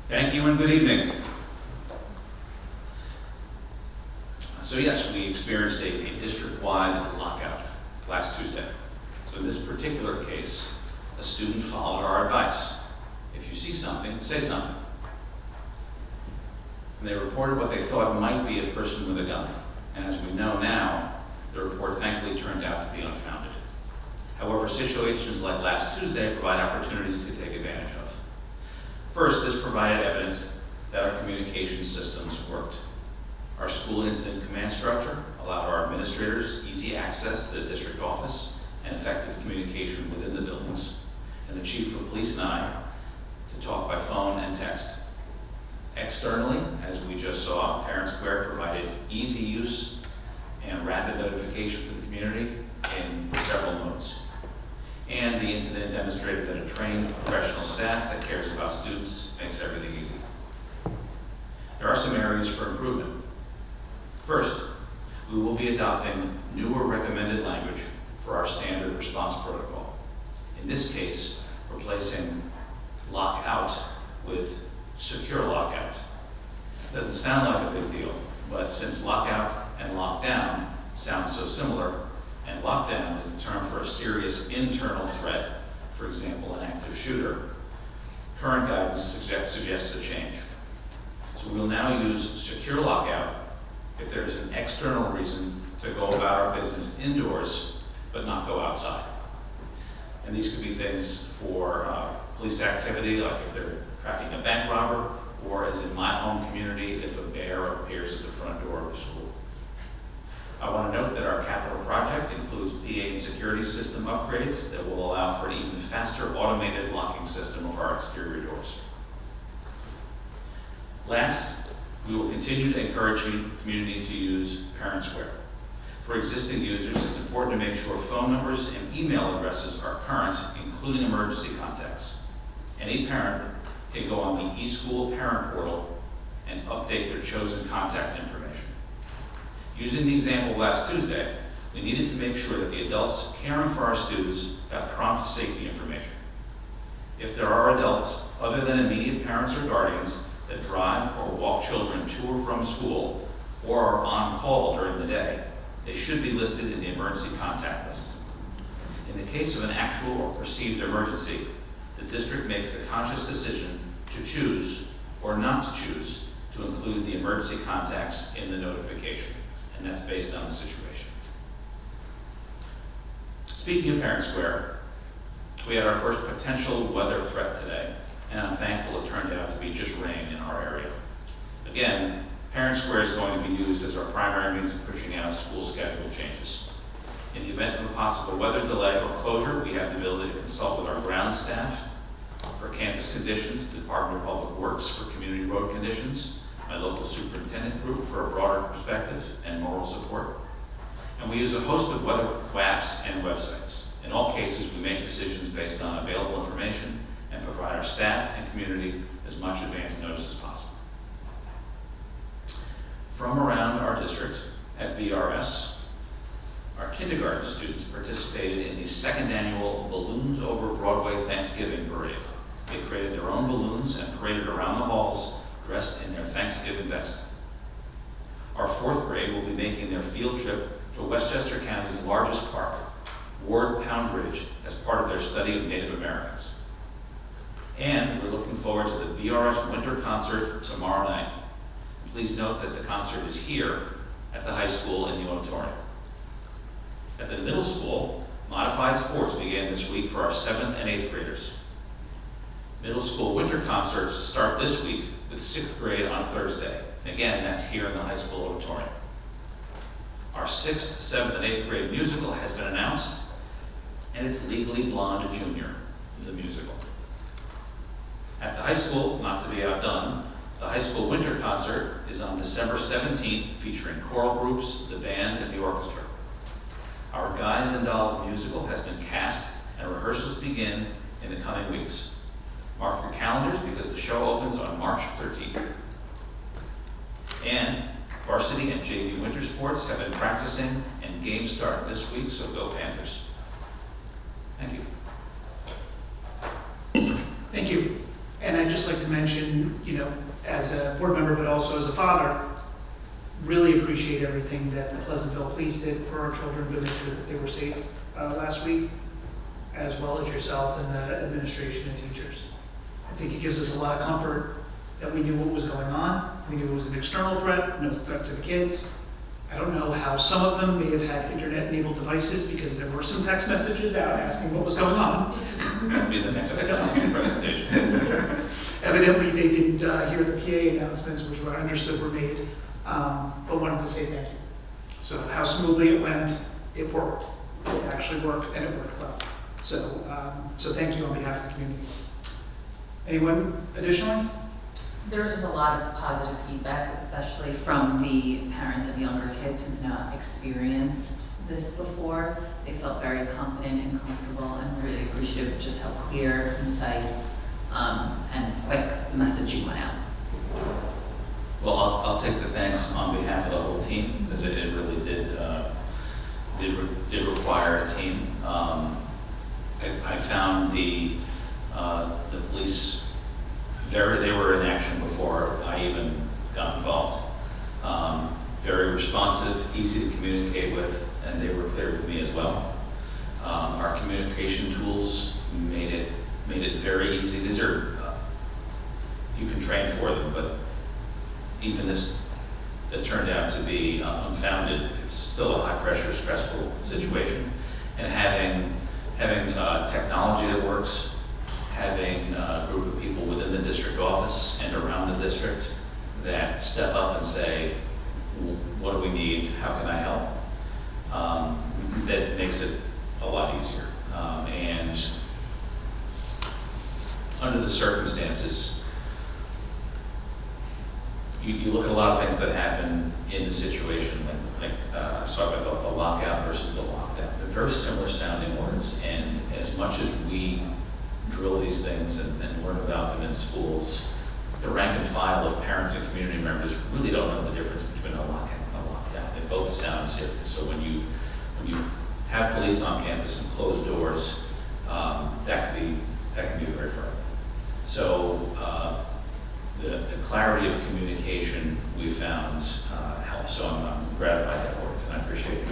Thank you and good evening. So yes, we experienced a district-wide lockout last Tuesday. So in this particular case, a student followed our advice. If you see something, say something. And they reported what they thought might be a person with a gun. And as we know now, the report thankfully turned out to be unfounded. However, situations like last Tuesday provide opportunities to take advantage of. First, this provided evidence that our communication systems worked. Our school incident command structure allowed our administrators easy access to the district office and effective communication within the buildings, and the chief of police and I to talk by phone and text. Externally, as we just saw, Parent Square provided easy use and rapid notification for the community in several modes. And the incident demonstrated that a trained professional staff that cares about students makes everything easy. There are some areas for improvement. First, we will be adopting newer recommended language for our standard response protocol. In this case, replacing lockout with secure lockout. Doesn't sound like a big deal, but since lockout and lockdown sound so similar, and lockdown is the term for a serious internal threat, for example, an active shooter, current guidance suggests a change. So we will now use secure lockout if there is an external reason to go about our business indoors, but not go outside. And these could be things for police activity, like if they're tracking a bank robber, or as in my home community, if a bear appears at the front door of the school. I want to note that our capital project includes PA and security system upgrades that will allow for an even faster automated locking system of our exterior doors. Last, we will continue to encourage the community to use Parent Square. For existing users, it's important to make sure phone numbers and email addresses are current, including emergency contacts. Any parent can go on the eSchool parent portal and update their chosen contact information. Using the example last Tuesday, we needed to make sure that the adults caring for our students got prompt safety information. If there are adults other than immediate parents or guardians that drive or walk children to or from school or are on call during the day, they should be listed in the emergency contact list. In the case of an actual or perceived emergency, the district makes the conscious decision to choose or not to choose to include the emergency contacts in the notification, and that's based on the situation. Speaking of Parent Square, we had our first potential weather threat today, and I'm thankful it turned out to be just rain in our area. Again, Parent Square is going to be used as our primary means of pushing out school schedule changes. In the event of a possible weather delay or closure, we have the ability to consult with our ground staff for campus conditions, the Department of Public Works for community road conditions, my local superintendent group for a broader perspective and moral support. And we use a host of weather apps and websites. In all cases, we make decisions based on available information and provide our staff and community as much advance notice as possible. From around our district at BRS, our kindergarten students participated in the second annual Balloons Over Broadway Thanksgiving Parade. They created their own balloons and paraded around the halls dressed in their Thanksgiving vest. Our fourth grade will be making their field trip to Westchester County's largest park, Ward Pound Ridge, as part of their study of Native Americans. And we're looking forward to the BRS Winter Concert tomorrow night. Please note that the concert is here at the high school in the auditorium. At the middle school, modified sports began this week for our 7th and 8th graders. Middle school winter concerts start this week with 6th grade on Thursday. Again, that's here in the high school auditorium. Our 6th, 7th, and 8th grade musical has been announced, and it's Legally Blonde Junior, the musical. At the high school, not to be outdone, the high school winter concert is on December 17th, featuring choral groups, the band, and the orchestra. Our Guys and Dolls musical has been cast, and rehearsals begin in the coming weeks. Mark your calendars because the show opens on March 13th. And varsity and JV winter sports have been practicing, and games start this week, so go Panthers. Thank you. Thank you. And I'd just just like to mention, as a board member, but also as a father, really appreciate everything that the Pleasantville Police did for our children to make sure that they were safe last week, as well as yourself and the administration and teachers. I think it gives us a lot of comfort that we knew what was going on. We knew it was an external threat, no threat to the kids. I don't know how some of them may have had internet-enabled devices because there were some text messages out asking what was going on. That'll be the next technology presentation. Evidently, they didn't hear the PA announcements, which I understood were made, but wanted to say thank you. So how smoothly it went, it worked. It actually worked, and it worked well. So thank you on behalf of the community. Anyone additionally? There was just a lot of positive feedback, especially from the parents of younger kids who've not experienced this before. They felt very confident and comfortable and really appreciative of just how clear, concise, and quick the messaging went out. Well, I'll take the thanks on behalf of the whole team, because it really did require a team. I found the police they were in action before I even got involved. Very responsive, easy to communicate with, and they were clear with me as well. Our communication tools made it very easy. These are, you can train for them, but even this that turned out to be unfounded, it's still a high pressure, stressful situation. And having technology that works, having a group of people within the district office and around the district that step up and say, what do we need, how can I help? That makes it a lot easier. And under the circumstances, you look at a lot of things that happen in the situation, like talk about the lockout versus the lockdown. They're very similar sounding words, and as much as we drill these things and learn about them in schools, the rank and file of parents and community members really don't know the difference between a lockout and a lockdown. They both sound serious. So when you have police on campus and closed doors, that can be very frightening. So the clarity of communication we found helps. So I'm gratified that worked, and I appreciate it.